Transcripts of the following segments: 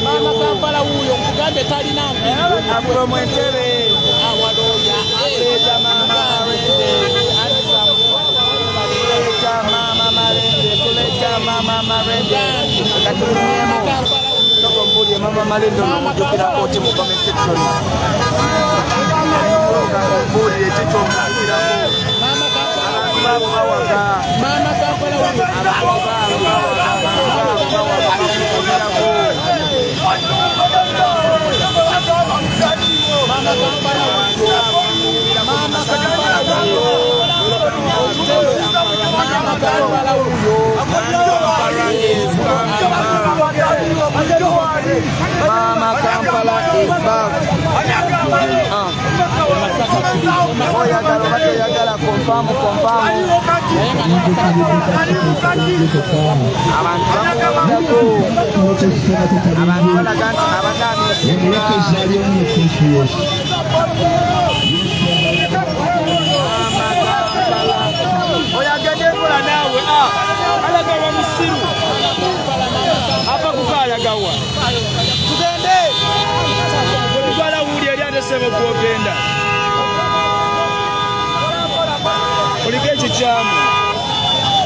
Mama Kampala huyo mkugambe tali nambi Afro Mwentere awadoya Aleta mama marende Kuleta mama marende Katumiemo Toko mbuli mama marende Mujukira kote mu comment section Mbuli echicho mukira Mama Kampala Mama Kampala is back. Yagala confirm. Uligechi chamu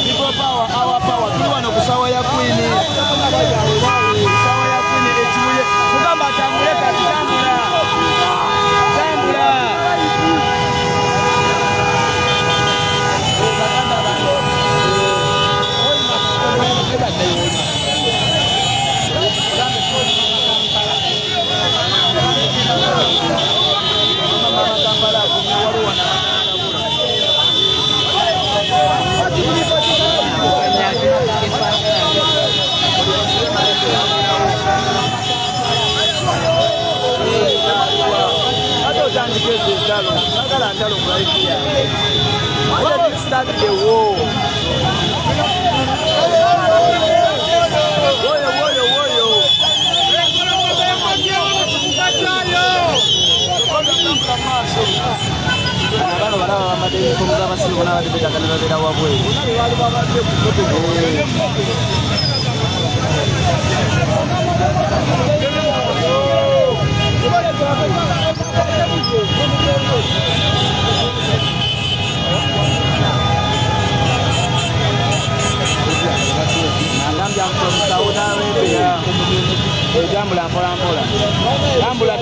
people power, our power tuliwa na kusawa ya kwini sawa ya kwini echibuye kugamba tambuleka tambula start the war.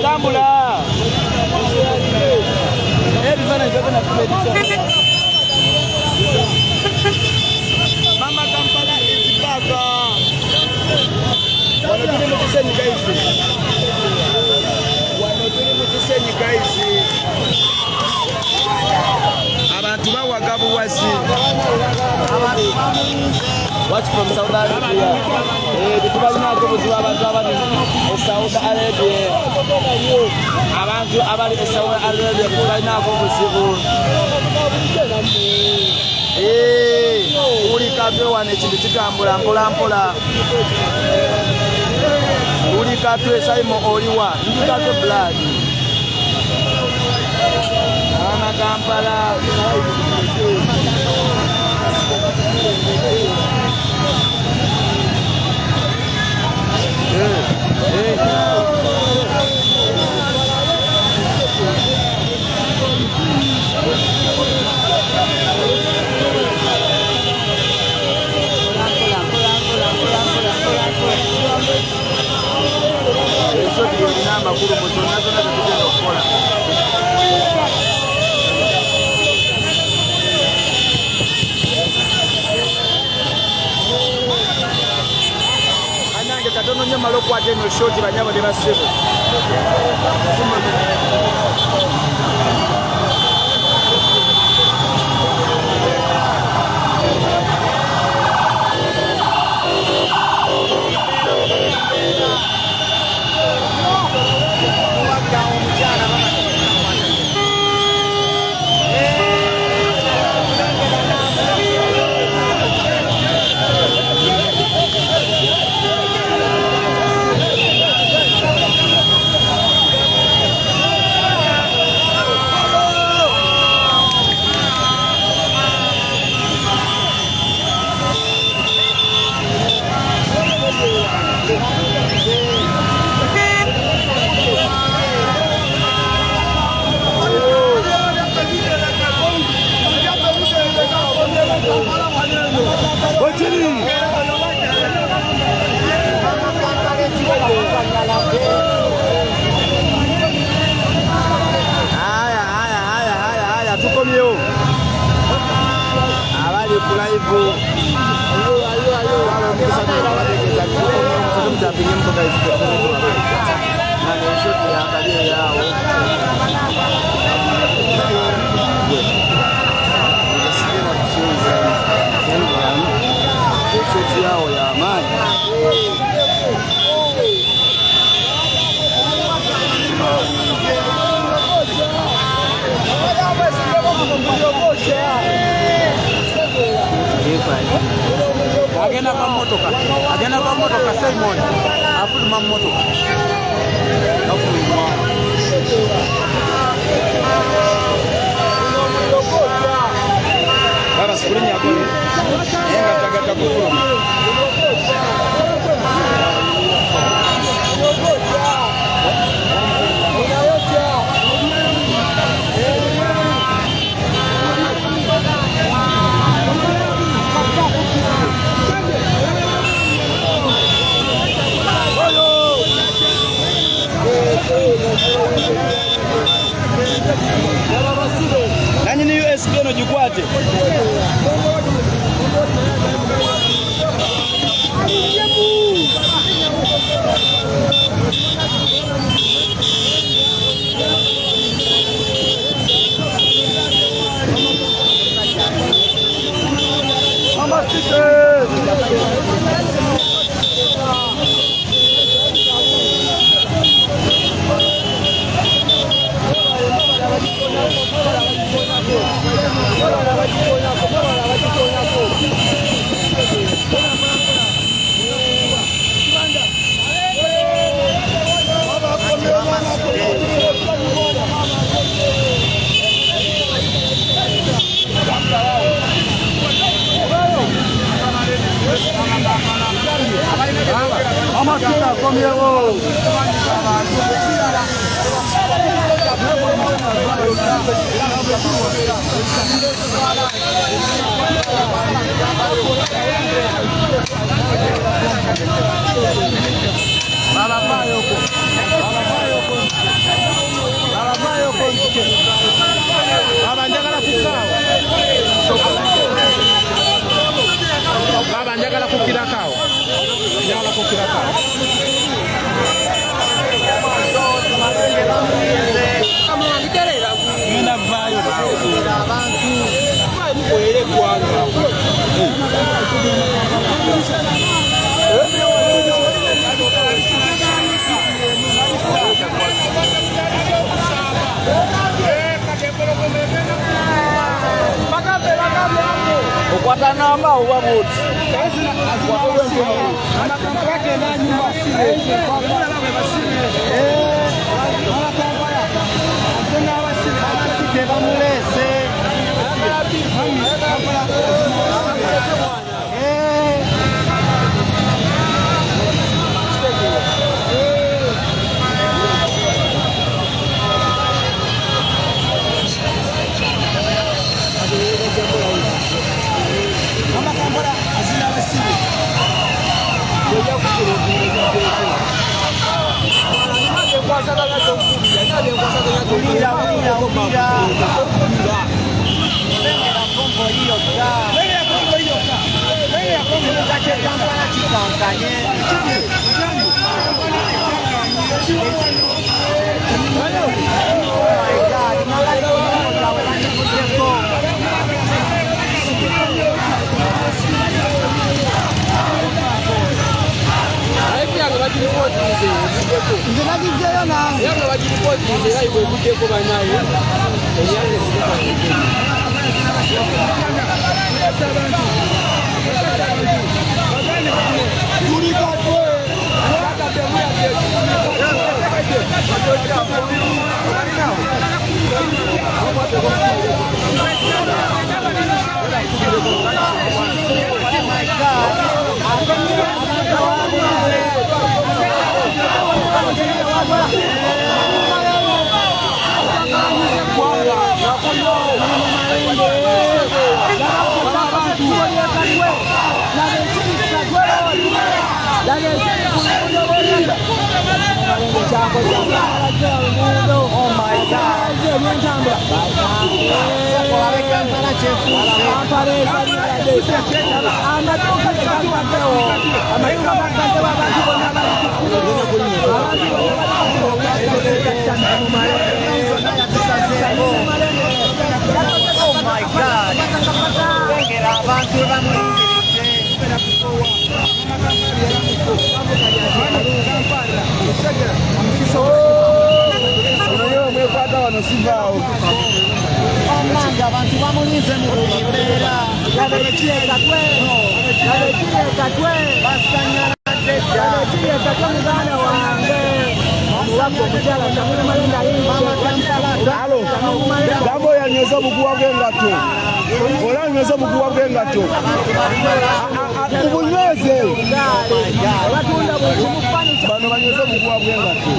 Tambula. Mama Kampala is back. Abantu bawagabu wasi. Watch from Saudi Arabia. Tubalina kubuziba abantu abali Saudi Arabia. Abantu abali Saudi Arabia tubalina kubuzibu. Uli kafe wane ekintu kitambula mpola. Uli kafe Simon oliwa. Uli kafe blood. Mama Kampala. Katono nyama lokwate no shoti banyabo de basebo. Haya, tukomyo. Abali kulaivu. Yao ya amani. Agena pamotoka Simon afu mamotoka bara sikulinya hapo yenga tagata kukuru nani ni USB no jukwate baba njagala kukira kao ina vayo abantu mukoyere kwanga ukwata namba uwa muti Oh my God. Oh my God. Era abantu Omanga abantu bamulinze mu mbeera Gambo yanyweza obuguwa bw'engatto. Ola anyweza obuguwa bw'engatto. Ubunyweze. Bano banyweza obuguwa bw'engatto.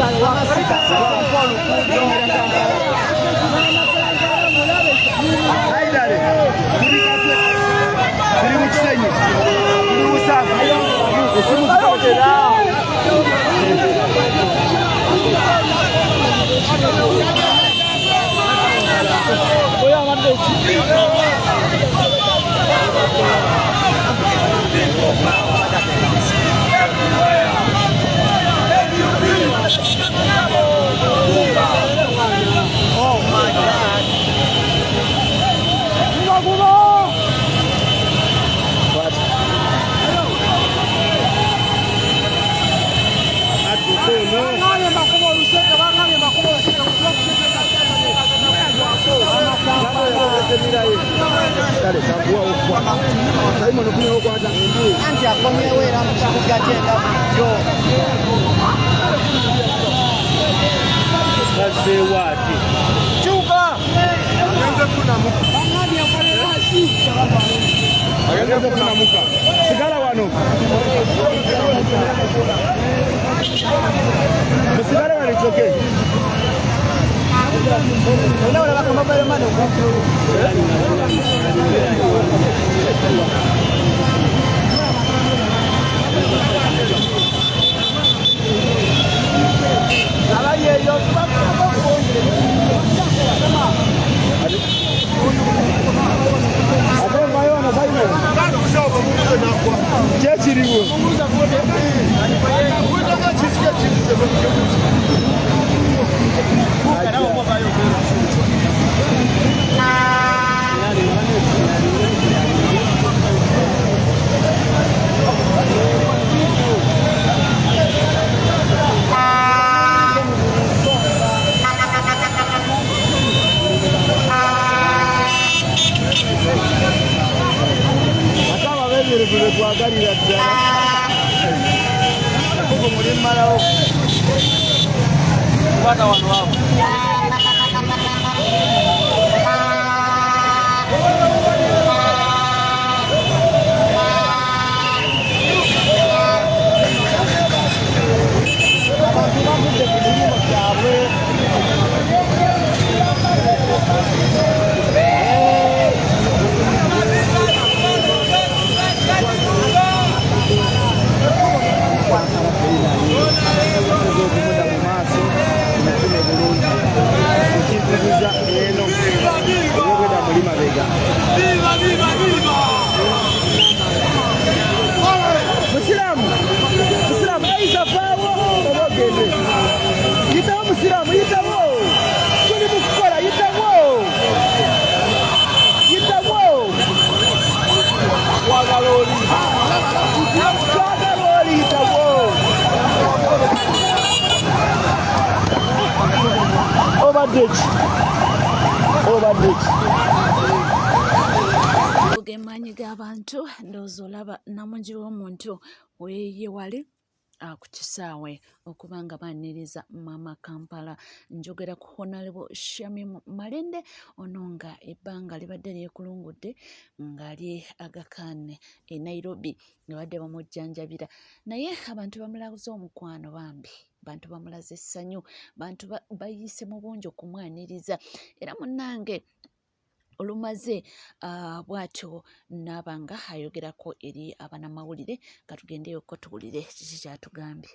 Haidare. Tuli mu kisenyi. Tuli mu Busaafu. Essimu zitotera. Oh my God. Anti akomyewo era mu kibuga kyenda bulijjo. Kyuka! Agenda kunamuka. Sigala wano. Musigale wano kisoke. Kyekiriwo. Twagalira ddala. Muli mmalawo. Kubata wano wabo. Abantu bavudde ku milimo gyabwe. Musiramu aisa faawo obogende. Yitawo musiramu, yitawo. Tuli mu kukola, yitawo. Twagala oli. Yitawo. Obadde ki? Maanyi g'abantu ndowooza olaba namungi w'omuntu weeye wali ku kisaawe okuba nga baaniriza Mama Kampala. Njogera ku Honorable Shamim Malende, ono nga ebbanga libadde lyekulungudde ng'ali Aga Khan e Nairobi nga badde bamujjanjabira, naye abantu bamulaze omukwano bambi, bantu bamulaze essanyu, bantu bayiise mu bungi okumwaniriza, era munnange olumaze bw'atyo n'aba nga ayogerako eri abanamawulire. Katugendeyoko tuwulire kiki kyatugambye.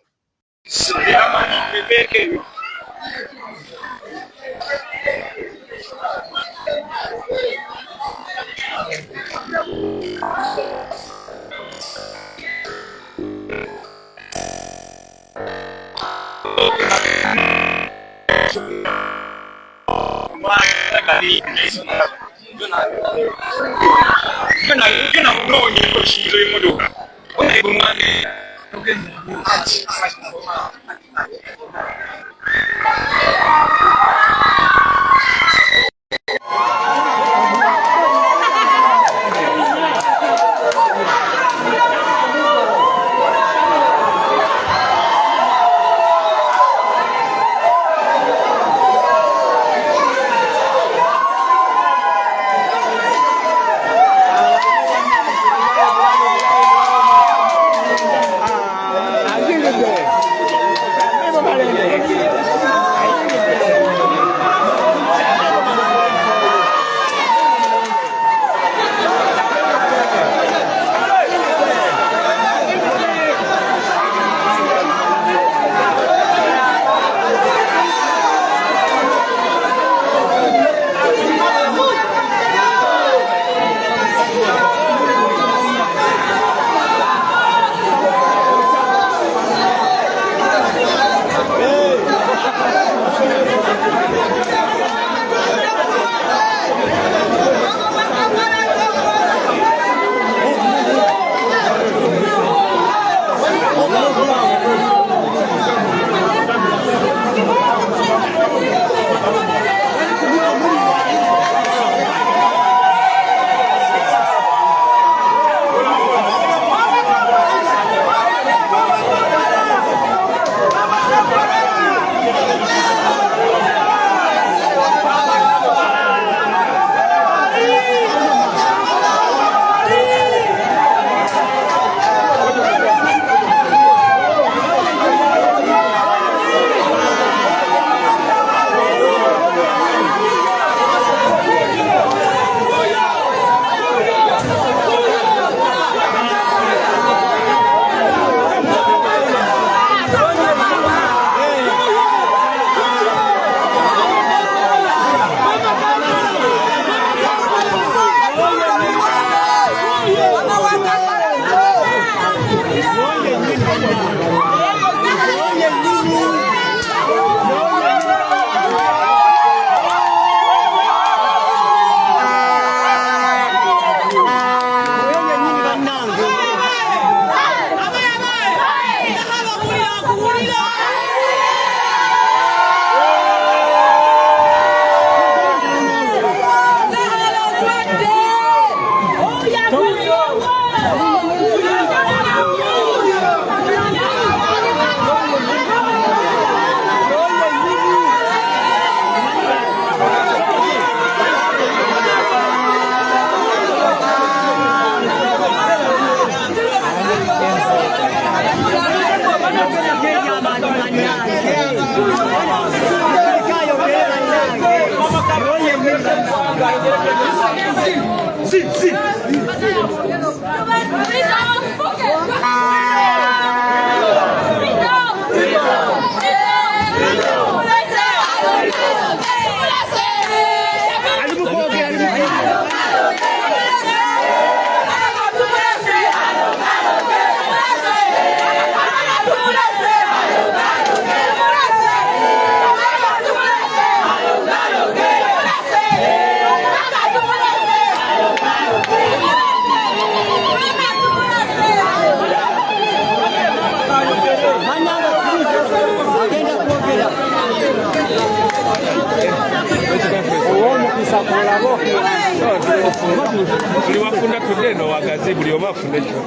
Liwafunda tudeno wagazi buli omu afuna ekyo.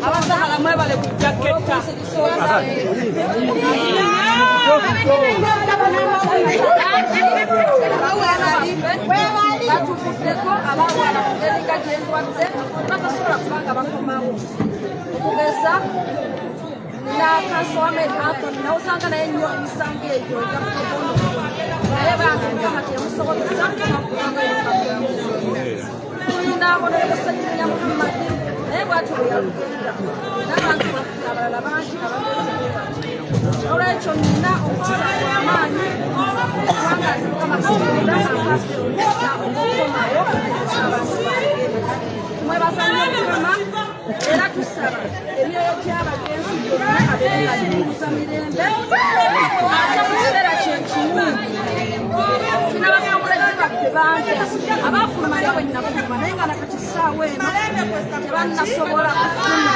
Abasaala mwebale ku jaketta. Batufuddeko abaawala ku ndabika gy'endwadde batasobola kubanga bakomawo okugeza Nakaso Ahmed Anthony nawe usanga naye nnyo emisango egyo egyakutobono naye bantu kati emusobozesa tulina Honorable Ssenyumya Muhammad naye bw'atyo bwe yalugenda n'abantu baffe abalala bangi ababeesebeera olw'ekyo nina okusaba amaanyi kubanga Mukama Katonda ampaase omukisa ogw'okukomawo abantu bange mwebaza nnyo Mukama era tusaba emyoyo gy'abagenzi gyonna abeere nga gikuuza mirembe ate mu kiseera kyekimu tulina bakamulezi baffe bangi abaafuluma nga bwe nnafuluma naye nga nakati ssaawa eno tebannasobola kufuna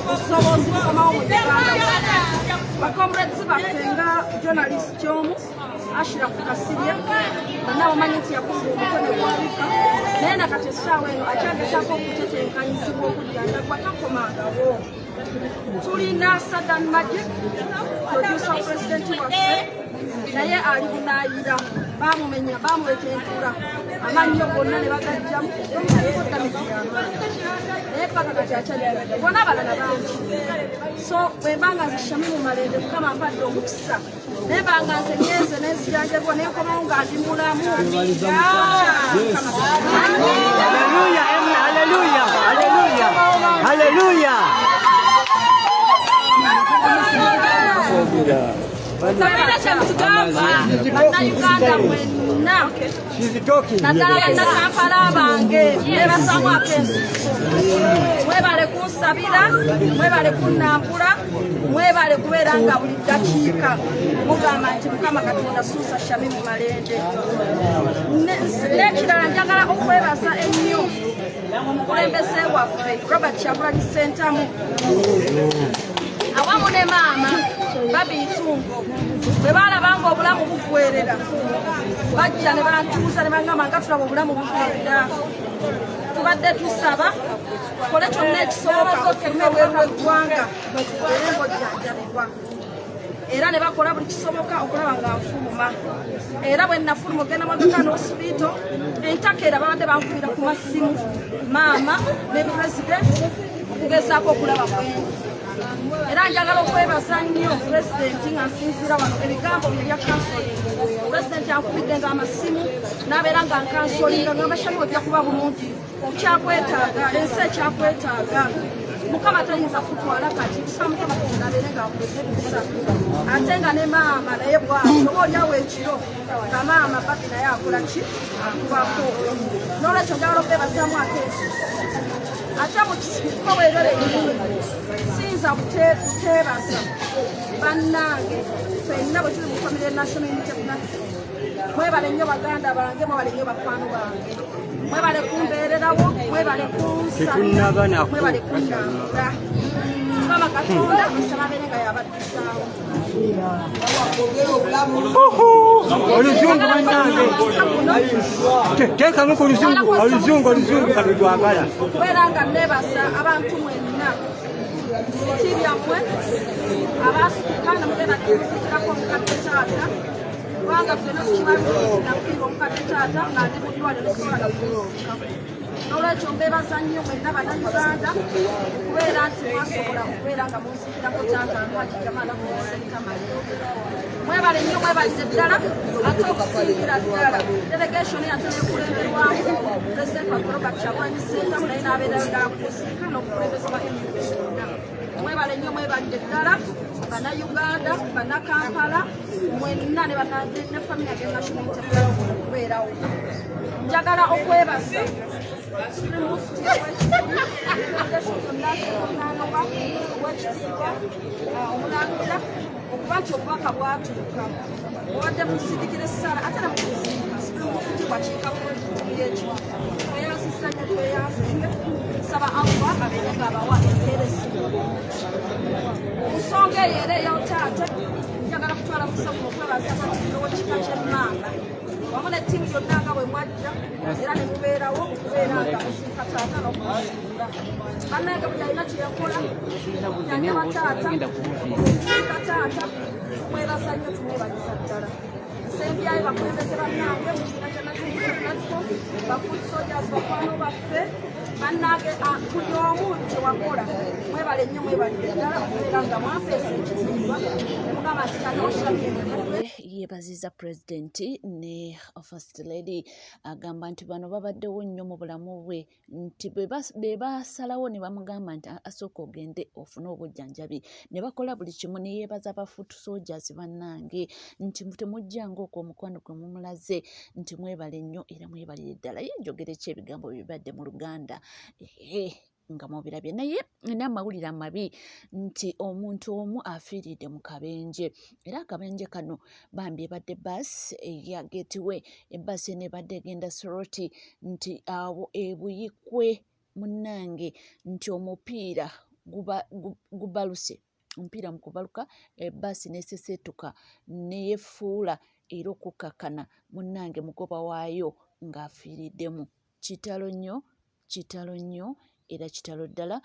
busobozi bukomawo mu Uganda bakomulezi baffe nga journalist omu Ashira Kasirye bonna bamanyi nti yakuba omukono gwabika naye nakati essaawa eno akyagezaako okutetenkanyizibwa okujjanjabwa takomangawo tulina Sadan Magic producer pulezidenti waffe naye ali bunaayira baamumenya baamuweka enkula amannyo gonna ne bagajjamu omukoddamekiyaama naye paka kati akyajjabadde bona abalala bangi so bwe mbanga nze Shamimu Malende Mukama ampadde omukisa naye mbanga nze nyenze n'enzijanjabwa n'enkomawo nga ndi mulamu Haleluya. Sabina kyemutugamba bannayuganda mwenna naddala bannakampala bange nebasamu akensuso mwebale kunsabira mwebale kunnambula mwebale kubeera nga buli ddakiika mugamba nti Mukama Katonda suusa Shamimu Malende n'ekirala njagala okwebaza ennyo omukulembeze waffe Robert Kyagulanyi Ssentamu awamu ne maama Babi Ntungo bwe baalabanga obulamu buggwerera bajja ne bantuuza ne bangamba nga tulaba obulamu buggwerera tubadde tusaba tukole kyonna ekisoboka okufume ebweru w'eggwanga era ng'ojjanjabibwa era ne bakola buli kisoboka okulaba nga nfuluma era bwe nnafuluma ogenda motoka n'osibiito entakera babadde bankubira ku masimu maama ne pulezidenti okugezaako okulaba bwendi era njagala okwebaza nnyo pulezidenti nga nsinziira wano ebigambo bye bya kansolingi pulezidenti ankubidde nga amasimu n'abeera nga nkansolinga ngamba Shamimu ojja kuba bulungi okyakwetaaga ensi ekyakwetaaga Mukama tayinza kutwala kati tusaba Mukama Katonda abeere nga akuleze kusa ate nga ne maama naye bw'atyo oba olyawo ekiro nga maama Babi naye akola ki akubako n'olwekyo njagala okwebazamu akensuso ate mu kifo bwerere siyinza kuteebaza bannange ffenna bwe tuli mu famire National Unity Platform mwebale nnyo baganda bange mwebale nnyo bakwano bange mwebale kumbeererawo mwebale kunsabira mwebale kunnambula Mukama Katonda nsaba abeere nga yabaddizaawo oluzungu bannange teekamu ku oluzungu kalutwagala okubeera nga neebaza abantu mwenna biti byammwe abaasituka ne mugenda kuzitirako omukadde taata kubanga ffenna tukimanyi nafiirwa omukadde taata nga ndi mu ddwaliro sobola nakuzuuka n'olwekyo mbeebaza nnyo mwenna bannayuganda okubeera nti mwasobola okubeera nga munzikirako taata Alhaji Jamal Ssenta Malende mwebale nnyo mwebalire ddala ate okusingira ddala delegation yate nekulemberwamu pulezidenti waffe Robert Kyagulanyi Ssentamu naye n'abeera nga akuziika n'okukulembezebwa emirimu yonna mwebale nnyo mwebalire ddala bannayuganda bannakampala mwenna ne famire ya National Unity Platform okubeerawo njagala okwebaza omulangira okuba nti obubaka bwatuuka obadde mukusindikira essala ate namukuziika simufuti bwakiikaekyo tweyazisa nnyo tweyazinge nsaba Allah abeere nga abawa empeerezi ensonga eyo era eyawutaate njagala kutwala musabu okwebaza abakirowo kika ky'emmamba wamu n'ettiimu yonna nga bwe mwajja era ne mubeerawo okubeera nga muziika taata n'okumusiibula bannange buli alina kye yakola yanyaba taata okuziika taata mwebaza nnyo tumwebaliza ddala nsembyayo bakulembeze bannange mu kibiina kya National Unity Platform bafuuti soldiers bakwano baffe bannange buli omu kyewakola mwebale nnyo mwebalire ddala okubeera nga mwafeesa ekitiibwa nemugamba sikanooshabye yeebaziza pulezidenti ne first lady agamba nti bano babaddewo nnyo mu bulamu bwe nti be basalawo ne bamugamba nti asooka ogende ofune obujjanjabi ne bakola buli kimu ne yeebaza abafuutu soldiers bannange nti temujjanga okwo omukwano gwe mumulaze nti mwebale nnyo era mwebalire ddala ye njogere ki ebigambo bibadde mu Luganda nga mubirabye naye n'amawulire amabi nti omuntu omu afiiridde mu kabenje era akabenje kano bambi ebadde bbaasi eya Getaway ebbaasi eno ebadde egenda Soroti nti awo ebuyikwe munnange nti omupiira gubaluse omupiira mu kubaluka ebbaasi nesesetuka neyefuula era okukkakana munnange mugoba waayo ng'afiiriddemu kitalo nnyo era kitalo ddala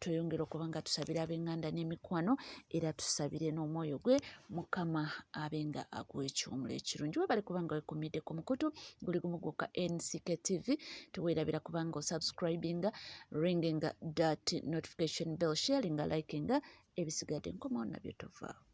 tweyongera okuba nga tusabira ab'enganda n'emikwano era tusabire n'omwoyo gwe Mukama abenga agw'ekiwumulo ekirungi webale kubanga wekumidde ku mukutu guli gumu gwokka NCK TV tuweerabira kubanga osubscribinga ringinga that notification bell sharinga likinga ebisigadde nkomawo nabyo tovaawo